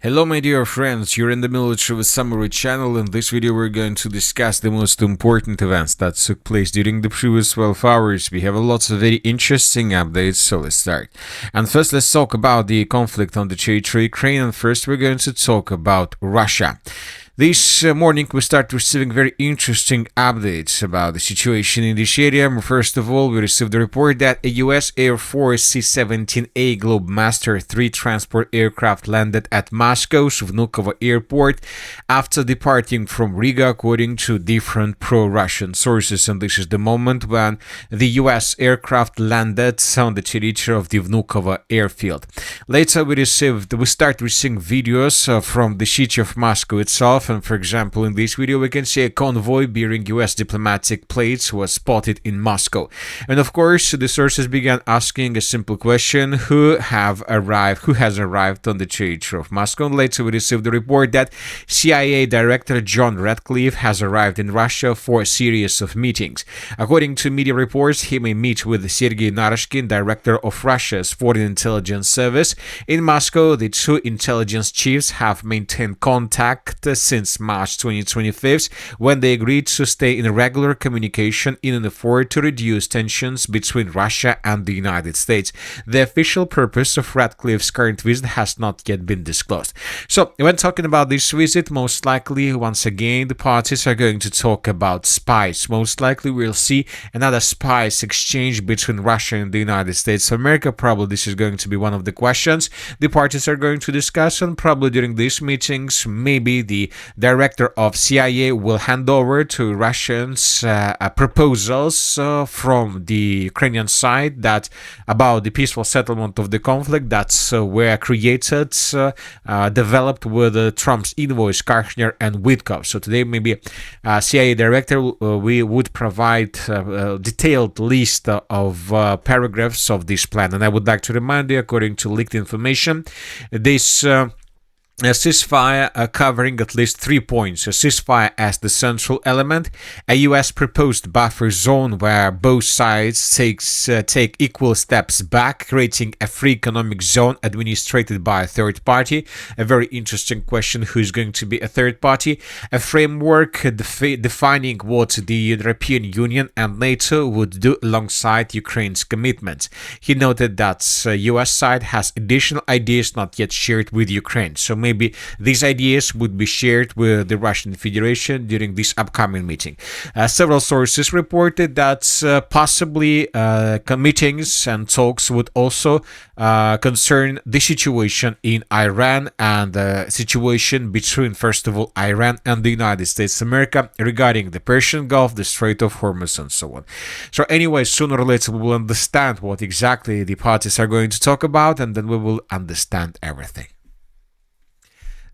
Hello my dear friends, you're in the Military Summary channel. In this video we're going to discuss the most important events that took place during the previous 12 hours. We have lots of very interesting updates, so let's start. And first let's talk about the conflict on the territory of Ukraine, and first we're going to talk about Russia. This morning we start receiving very interesting updates about the situation in this area. First of all, we received a report that a US Air Force C-17A Globemaster III transport aircraft landed at Moscow's Vnukovo airport after departing from Riga, according to different pro-Russian sources. And this is the moment when the US aircraft landed on the territory of the Vnukovo airfield. Later we start receiving videos from the city of Moscow itself. And for example, in this video we can see a convoy bearing US diplomatic plates was spotted in Moscow. And of course the sources began asking a simple question: who has arrived on the territory of Moscow? And later we received the report that CIA Director John Ratcliffe has arrived in Russia for a series of meetings. According to media reports, he may meet with Sergei Naryshkin, Director of Russia's Foreign Intelligence Service. In Moscow, the two intelligence chiefs have maintained contact since March 2025, when they agreed to stay in regular communication in an effort to reduce tensions between Russia and the United States. The official purpose of Ratcliffe's current visit has not yet been disclosed. So, when talking about this visit, most likely, once again, the parties are going to talk about spies. Most likely, we'll see another spies exchange between Russia and the United States of America. Probably this is going to be one of the questions the parties are going to discuss, and probably during these meetings, maybe the director of CIA will hand over to Russians proposals from the Ukrainian side that about the peaceful settlement of the conflict that were created, developed with Trump's envoys Karchner and Witkov. So today maybe CIA director we would provide a detailed list of paragraphs of this plan. And I would like to remind you, according to leaked information, this a ceasefire covering at least 3 points: a ceasefire as the central element, a US proposed buffer zone where both sides take equal steps back, creating a free economic zone administrated by a third party. A very interesting question: who is going to be a third party? A framework defining what the European Union and NATO would do alongside Ukraine's commitments. He noted that US side has additional ideas not yet shared with Ukraine. So maybe these ideas would be shared with the Russian Federation during this upcoming meeting. Several sources reported that possibly meetings and talks would also concern the situation in Iran and the situation between, first of all, Iran and the United States of America regarding the Persian Gulf, the Strait of Hormuz, and so on. So anyway, sooner or later we will understand what exactly the parties are going to talk about, and then we will understand everything.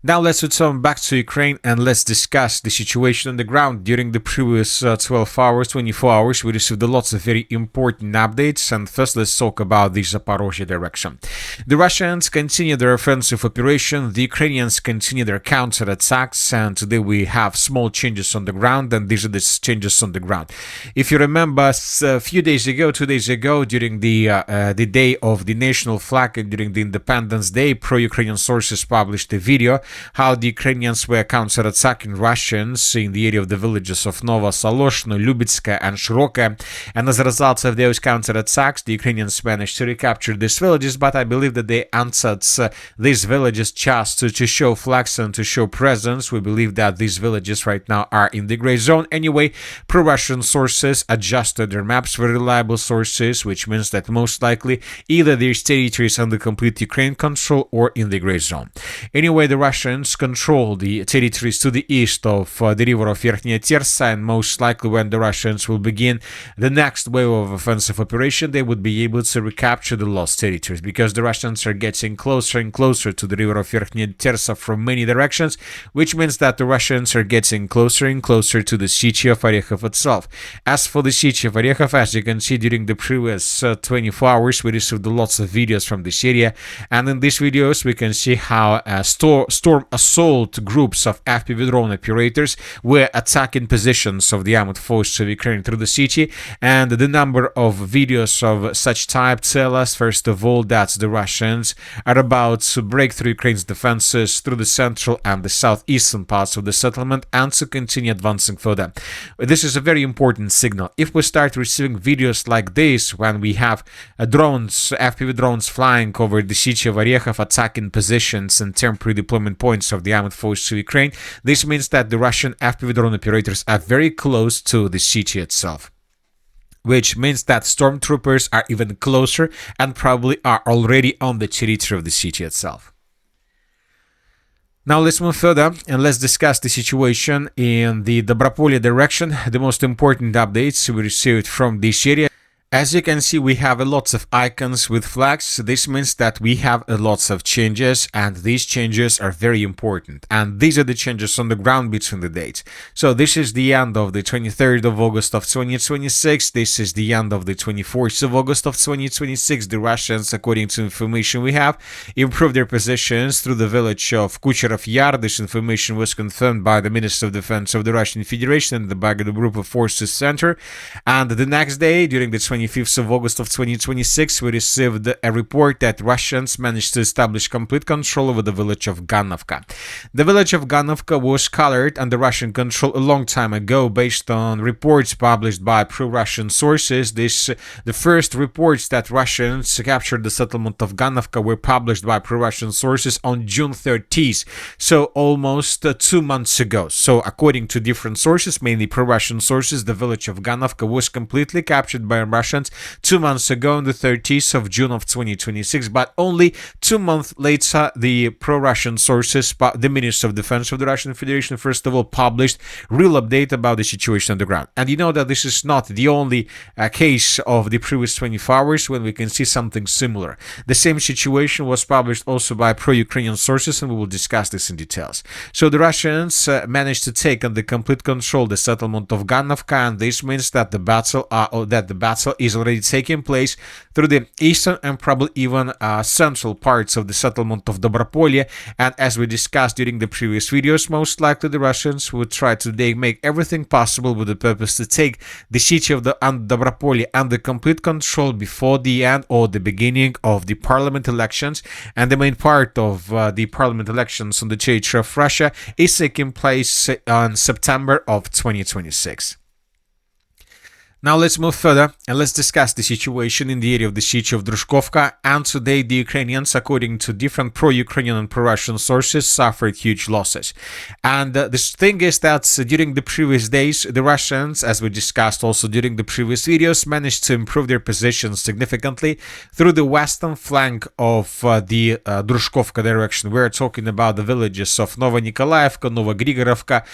Now let's return back to Ukraine and let's discuss the situation on the ground. During the previous 12 hours, 24 hours, we received lots of very important updates. And first, let's talk about the Zaporizhzhia direction. The Russians continue their offensive operation. The Ukrainians continue their counterattacks. And today we have small changes on the ground. And these are the changes on the ground. If you remember, a few days ago, 2 days ago, during the day of the national flag and during the Independence Day, pro-Ukrainian sources published a video how the Ukrainians were counterattacking Russians in the area of the villages of Novosoloshno, Lubitska, and Shiroka. And as a result of those counterattacks, the Ukrainians managed to recapture these villages, but I believe that they answered these villages just to show flags and to show presence. We believe that these villages right now are in the gray zone. Anyway, pro-Russian sources adjusted their maps for reliable sources, which means that most likely either these territories under complete Ukraine control or in the gray zone. Anyway, the Russians control the territories to the east of the river of Verkhnya Tersa, and most likely when the Russians will begin the next wave of offensive operation, they would be able to recapture the lost territories, because the Russians are getting closer and closer to the river of Verkhnya Tersa from many directions, which means that the Russians are getting closer and closer to the city of Orikhiv itself. As for the city of Orikhiv, as you can see, during the previous 24 hours, we received lots of videos from this area, and in these videos we can see how storm storm assault groups of FPV drone operators were attacking positions of the armed forces of Ukraine through the city, and the number of videos of such type tell us, first of all, that the Russians are about to break through Ukraine's defenses through the central and the southeastern parts of the settlement and to continue advancing further. This is a very important signal. If we start receiving videos like this, when we have drones, FPV drones flying over the city of Orikhiv, attacking positions and temporary deployment points of the armed forces of Ukraine, this means that the Russian FPV drone operators are very close to the city itself, which means that stormtroopers are even closer and probably are already on the territory of the city itself. Now let's move further and let's discuss the situation in the Drobropillya direction, the most important updates we received from this area. As you can see, we have lots of icons with flags. This means that we have lots of changes, and these changes are very important. And these are the changes on the ground between the dates. So this is the end of the 23rd of August of 2026. This is the end of the 24th of August of 2026. The Russians, according to information we have, improved their positions through the village of Counterattack. This information was confirmed by the Minister of Defense of the Russian Federation and the Bagado Group of Forces Center. And the next day, during the 25th of August of 2026, we received a report that Russians managed to establish complete control over the village of Ganovka. The village of Ganovka was colored under Russian control a long time ago based on reports published by pro-Russian sources. The first reports that Russians captured the settlement of Ganovka were published by pro-Russian sources on June 30th, so almost 2 months ago. So according to different sources, mainly pro-Russian sources, the village of Ganovka was completely captured by Russians 2 months ago on the 30th of June of 2026, but only 2 months later the pro-Russian sources, the Minister of Defense of the Russian Federation, first of all published real update about the situation on the ground. And you know that this is not the only case of the previous 24 hours when we can see something similar. The same situation was published also by pro-Ukrainian sources, and we will discuss this in details. So the Russians managed to take under complete control the settlement of Ganovka, and this means that the battle is already taking place through the eastern and probably even central parts of the settlement of Drobropillya. And as we discussed during the previous videos, most likely the Russians would try to make everything possible with the purpose to take the city of Drobropillya under complete control before the end or the beginning of the parliament elections. And the main part of the parliament elections on the territory of Russia is taking place on September of 2026. Now let's move further and let's discuss the situation in the area of the city of Druzhkovka. And today the Ukrainians, according to different pro-Ukrainian and pro-Russian sources, suffered huge losses. And this thing is that during the previous days, the Russians, as we discussed also during the previous videos, managed to improve their positions significantly through the western flank of the Druzhkovka direction. We're talking about the villages of Nova Nikolaevka, Nova Grigorovka,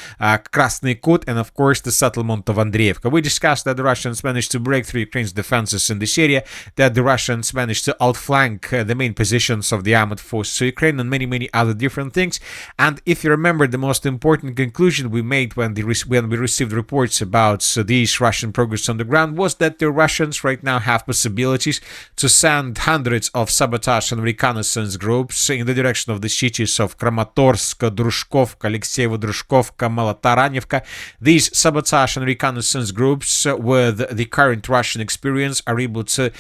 Krasny Kut, and of course the settlement of Andreevka. We discussed that the Russians managed to break through Ukraine's defenses in this area, that the Russians managed to outflank the main positions of the armed forces of Ukraine, and many other different things. And if you remember, the most important conclusion we made when we received reports about these Russian progress on the ground was that the Russians right now have possibilities to send hundreds of sabotage and reconnaissance groups in the direction of the cities of Kramatorsk, Druzhkovka, Alexeyevo, Druzhkovka, Malotaranivka. These sabotage and reconnaissance groups with the current Russian experience are able to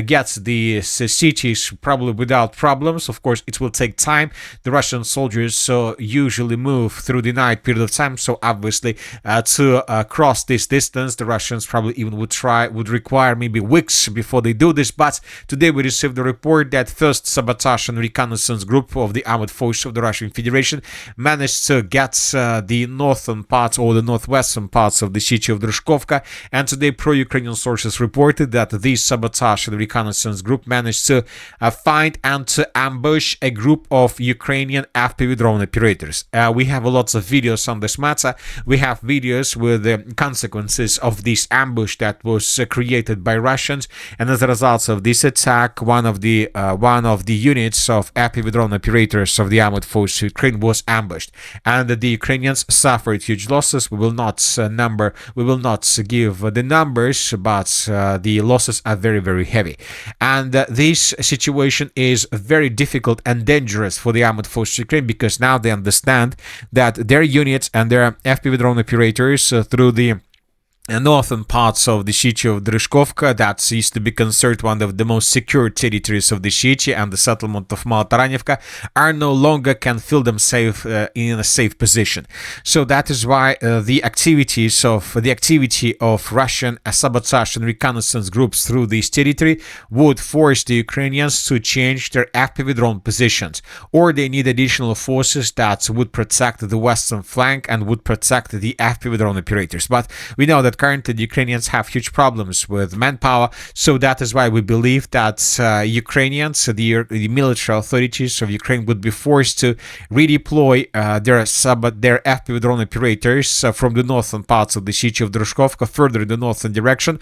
get the cities probably without problems. Of course, it will take time. The Russian soldiers usually move through the night period of time, so obviously to cross this distance, the Russians probably even would require maybe weeks before they do this. But today we received a report that first sabotage and reconnaissance group of the armed forces of the Russian Federation managed to get the northern parts or the northwestern parts of the city of Druzhkovka, and today pro-Ukrainian sources reported that this sabotage and reconnaissance group managed to find and to ambush a group of Ukrainian FPV drone operators. We have lots of videos on this matter. We have videos with the consequences of this ambush that was created by Russians, and as a result of this attack, one of the units of FPV drone operators of the armed forces of Ukraine was ambushed, and the Ukrainians suffered huge losses. We will not give the numbers, but the losses are very, very heavy. And this situation is very difficult and dangerous for the armed forces of Ukraine, because now they understand that their units and their FPV drone operators through the northern parts of the city of Drobropillya, that used to be considered one of the most secure territories of the city, and the settlement of Ganovka, are no longer can feel themselves in a safe position. So that is why the activity of Russian sabotage and reconnaissance groups through this territory would force the Ukrainians to change their FPV drone positions, or they need additional forces that would protect the western flank and would protect the FPV drone operators. But we know that currently the Ukrainians have huge problems with manpower, so that is why we believe that Ukrainians, the military authorities of Ukraine, would be forced to redeploy their FPV drone operators from the northern parts of the city of Drobropillya further in the northern direction,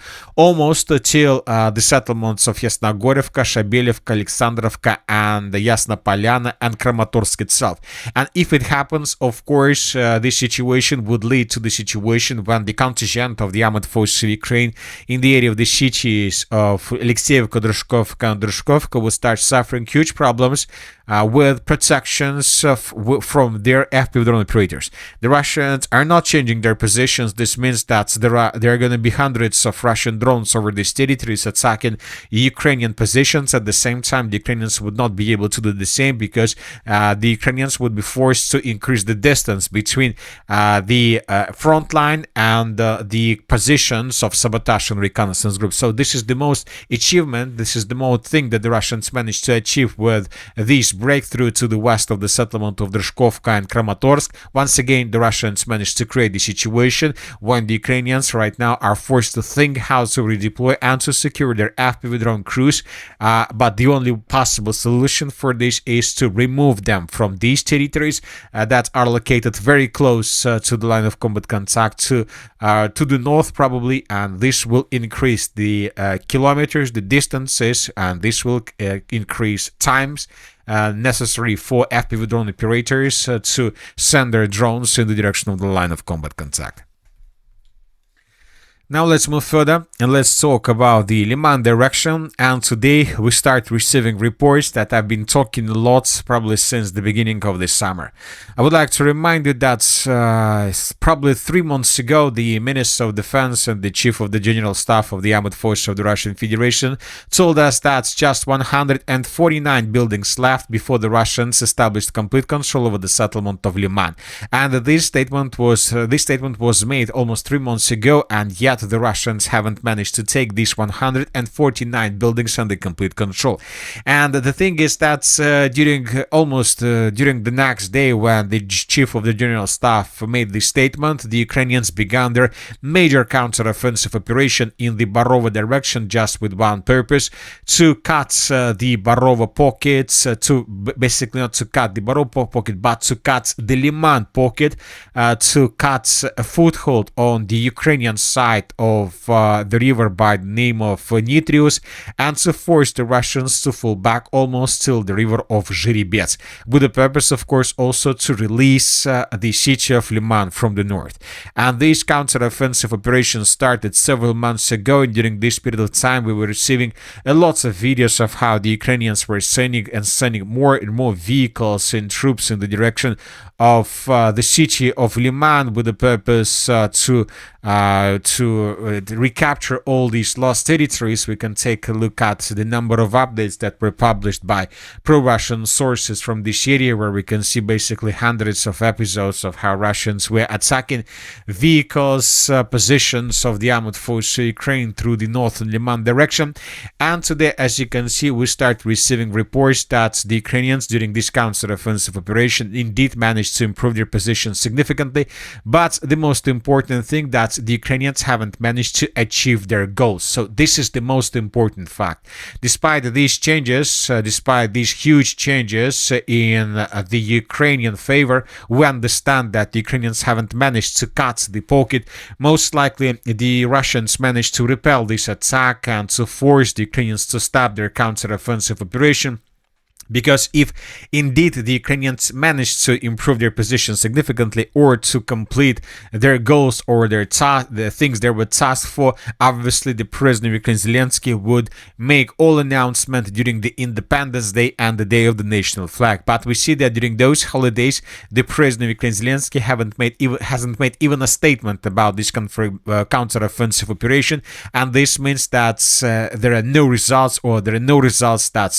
almost till the settlements of Yasnogorivka, Shabelivka, Alexandrovka, and Yasnopolyana and Kramatorsk itself. And if it happens, of course, this situation would lead to the situation when the contingent of the armed forces of Ukraine in the area of the cities of Alexeyevka, Drobropillya, and Drobropillya will start suffering huge problems with protections from their FPV drone operators. The Russians are not changing their positions. This means that there are going to be hundreds of Russian drones over these territories attacking Ukrainian positions. At the same time, the Ukrainians would not be able to do the same, because the Ukrainians would be forced to increase the distance between the front line and the positions of sabotage and reconnaissance groups. So this is the most achievement, this is the most thing that the Russians managed to achieve with this breakthrough to the west of the settlement of Drobropillya and Kramatorsk. Once again, the Russians managed to create the situation when the Ukrainians right now are forced to think how to redeploy and to secure their FPV drone crews. But the only possible solution for this is to remove them from these territories that are located very close to the line of combat contact, to the north probably, and this will increase the kilometers, the distances, and this will increase times necessary for FPV drone operators to send their drones in the direction of the line of combat contact. Now let's move further and let's talk about the Lyman direction. And today we start receiving reports that I've been talking a lot probably since the beginning of this summer. I would like to remind you that probably 3 months ago, the Minister of Defense and the Chief of the General Staff of the Armed Forces of the Russian Federation told us that just 149 buildings left before the Russians established complete control over the settlement of Lyman. And this statement was made almost 3 months ago, and yet the Russians haven't managed to take these 149 buildings under complete control. And the thing is that during the next day, when the Chief of the General Staff made this statement, the Ukrainians began their major counteroffensive operation in the Barova direction, just with one purpose: to cut the Barova pockets, to basically not to cut the Barova pocket, but to cut the Lyman pocket, to cut a foothold on the Ukrainian side of the river by the name of Nitrius, and to force the Russians to fall back almost till the river of Zhiribets, with the purpose, of course, also to release the city of Lyman from the north. And this counteroffensive operation started several months ago, and during this period of time we were receiving lots of videos of how the Ukrainians were sending more and more vehicles and troops in the direction of the city of Lyman, with the purpose to recapture all these lost territories. We can take a look at the number of updates that were published by pro-Russian sources from this area, where we can see basically hundreds of episodes of how Russians were attacking vehicles, positions of the armed forces of Ukraine through the northern Lyman direction. And today, as you can see, we start receiving reports that the Ukrainians during this counteroffensive operation indeed managed to improve their position significantly, but the most important thing, that the Ukrainians haven't managed to achieve their goals. So this is the most important fact. Despite these changes, despite these huge changes in the Ukrainian favor, we understand that the Ukrainians haven't managed to cut the pocket. Most likely the Russians managed to repel this attack and to force the Ukrainians to stop their counteroffensive operation, Because if indeed the Ukrainians manage to improve their position significantly or to complete their goals or the things they were tasked for, obviously the President of Ukraine Zelensky would make all announcements during the Independence Day and the Day of the National Flag. But we see that during those holidays, the President of Ukraine Zelensky hasn't made even a statement about this counteroffensive operation, and this means that there are no results that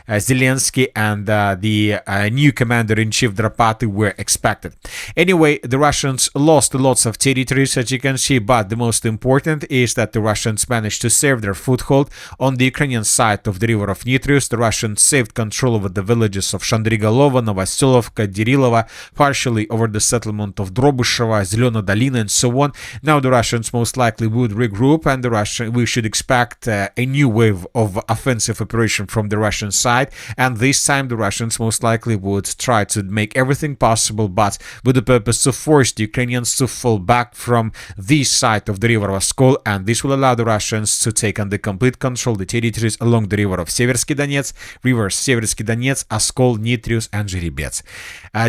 Zelensky and the new commander-in-chief Drobropillya were expected. Anyway, the Russians lost lots of territories, as you can see, but the most important is that the Russians managed to save their foothold on the Ukrainian side of the river of Nitrius. The Russians saved control over the villages of Shandrigolova, Novoselovka, Dirilova, partially over the settlement of Drobropillya, Zelena Dolina, and so on. Now the Russians most likely would regroup, and we should expect a new wave of offensive operation from the Russian side, and this time the Russians most likely would try to make everything possible, but with the purpose to force the Ukrainians to fall back from this side of the river Oskol, and this will allow the Russians to take under complete control the territories along the river of Seversky Donetsk, rivers Seversky Donetsk, Oskol, Nitrius, and Zherebets.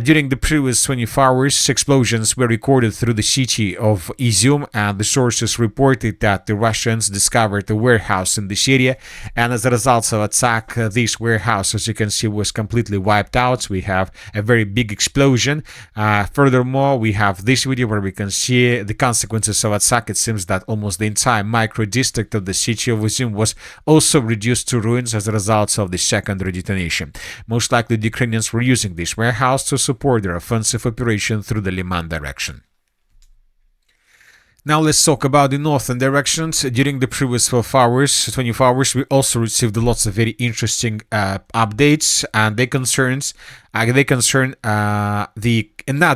During the previous 24 hours, explosions were recorded through the city of Izium, and the sources reported that the Russians discovered a warehouse in this area, and as a result of attack, this warehouse, as you can see, was completely wiped out. We have a very big explosion. Furthermore, we have this video where we can see the consequences of attack. It seems that almost the entire micro district of the city of Izium was also reduced to ruins as a result of the secondary detonation. Most likely the Ukrainians were using this warehouse to support their offensive operation through the Lyman direction. Now let's talk about the northern directions. During the previous 24 hours, we also received lots of very interesting updates, and they concern another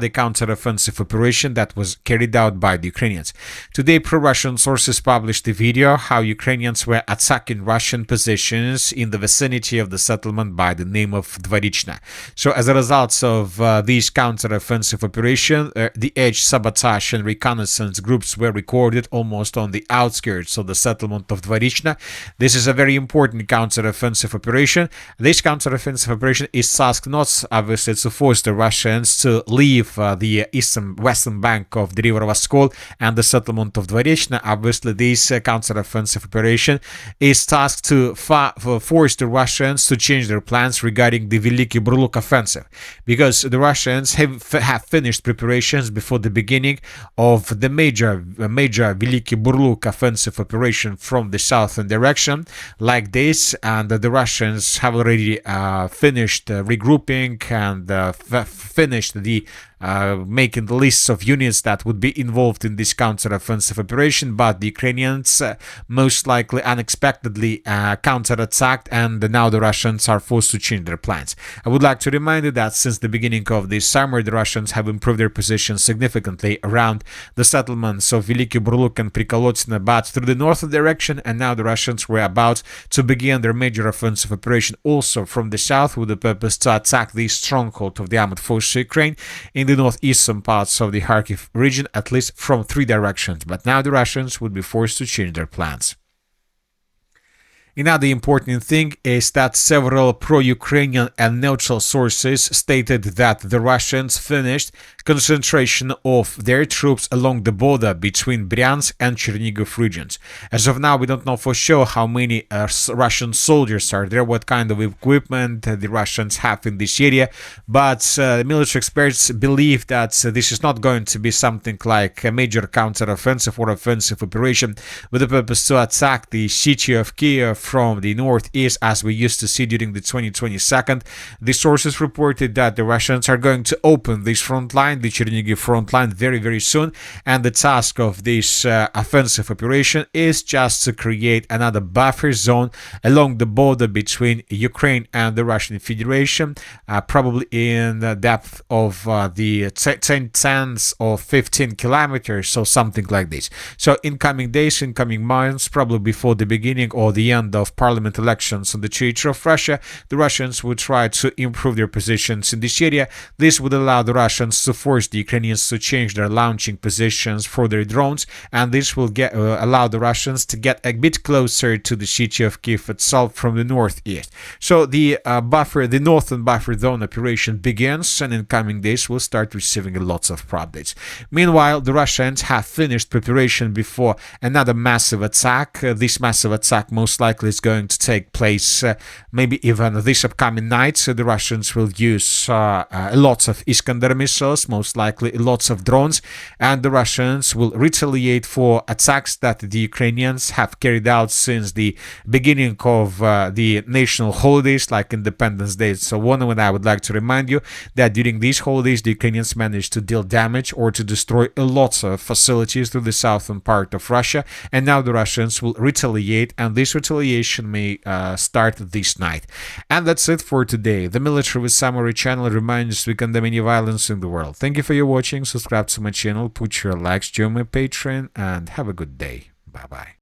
counteroffensive operation that was carried out by the Ukrainians. Today, pro-Russian sources published a video how Ukrainians were attacking Russian positions in the vicinity of the settlement by the name of Varicha. So as a result of this counteroffensive operation, the edge, sabotage, and reconnaissance groups were recorded almost on the outskirts of the settlement of Varicha. This is a very important counteroffensive operation. This counteroffensive operation is tasked not obviously to force the Russians to leave the western bank of the river Oskol and the settlement of Varicha. Obviously, this counteroffensive operation is tasked to force the Russians to change their plans regarding the Veliki Burluk offensive, because the Russians have finished preparations before the beginning of the major Veliki Burluk offensive operation from the southern direction like this, and the Russians have already finished regrouping and finished the making the lists of units that would be involved in this counteroffensive operation, but the Ukrainians most likely unexpectedly counterattacked, and now the Russians are forced to change their plans. I would like to remind you that since the beginning of this summer, the Russians have improved their position significantly around the settlements of Veliki Burluk and Prikolotina, but through the northern direction, and now the Russians were about to begin their major offensive operation also from the south with the purpose to attack the stronghold of the armed forces of Ukraine in the northeastern parts of the Kharkiv region, at least from 3 directions, but now the Russians would be forced to change their plans. Another important thing is that several pro-Ukrainian and neutral sources stated that the Russians finished concentration of their troops along the border between Bryansk and Chernihiv regions. As of now, we don't know for sure how many Russian soldiers are there, what kind of equipment the Russians have in this area, but military experts believe that this is not going to be something like a major counteroffensive or offensive operation with the purpose to attack the city of Kiev from the northeast, as we used to see during the 2022. The sources reported that the Russians are going to open this front line, the Chernihiv front line, very, very soon, and the task of this offensive operation is just to create another buffer zone along the border between Ukraine and the Russian Federation, probably in the depth of the 10 or 15 kilometers, so something like this. So in coming days, in coming months, probably before the beginning or the end end of parliament elections on the territory of Russia, the Russians would try to improve their positions in this area. This would allow the Russians to force the Ukrainians to change their launching positions for their drones, and this will allow the Russians to get a bit closer to the city of Kiev itself from the northeast. So the northern buffer zone operation begins, and in coming days we'll start receiving lots of updates. Meanwhile, the Russians have finished preparation before another massive attack. This massive attack most likely is going to take place maybe even this upcoming night. So the Russians will use lots of Iskander missiles, most likely lots of drones, and the Russians will retaliate for attacks that the Ukrainians have carried out since the beginning of the national holidays like Independence Day and so on. And I would like to remind you that during these holidays the Ukrainians managed to deal damage or to destroy lots of facilities to the southern part of Russia, and now the Russians will retaliate, and this retaliation may start this night. And that's it for today. The Military with Summary channel reminds us we condemn any violence in the world. Thank you for your watching. Subscribe to my channel, put your likes, join my Patreon, and have a good day. Bye bye.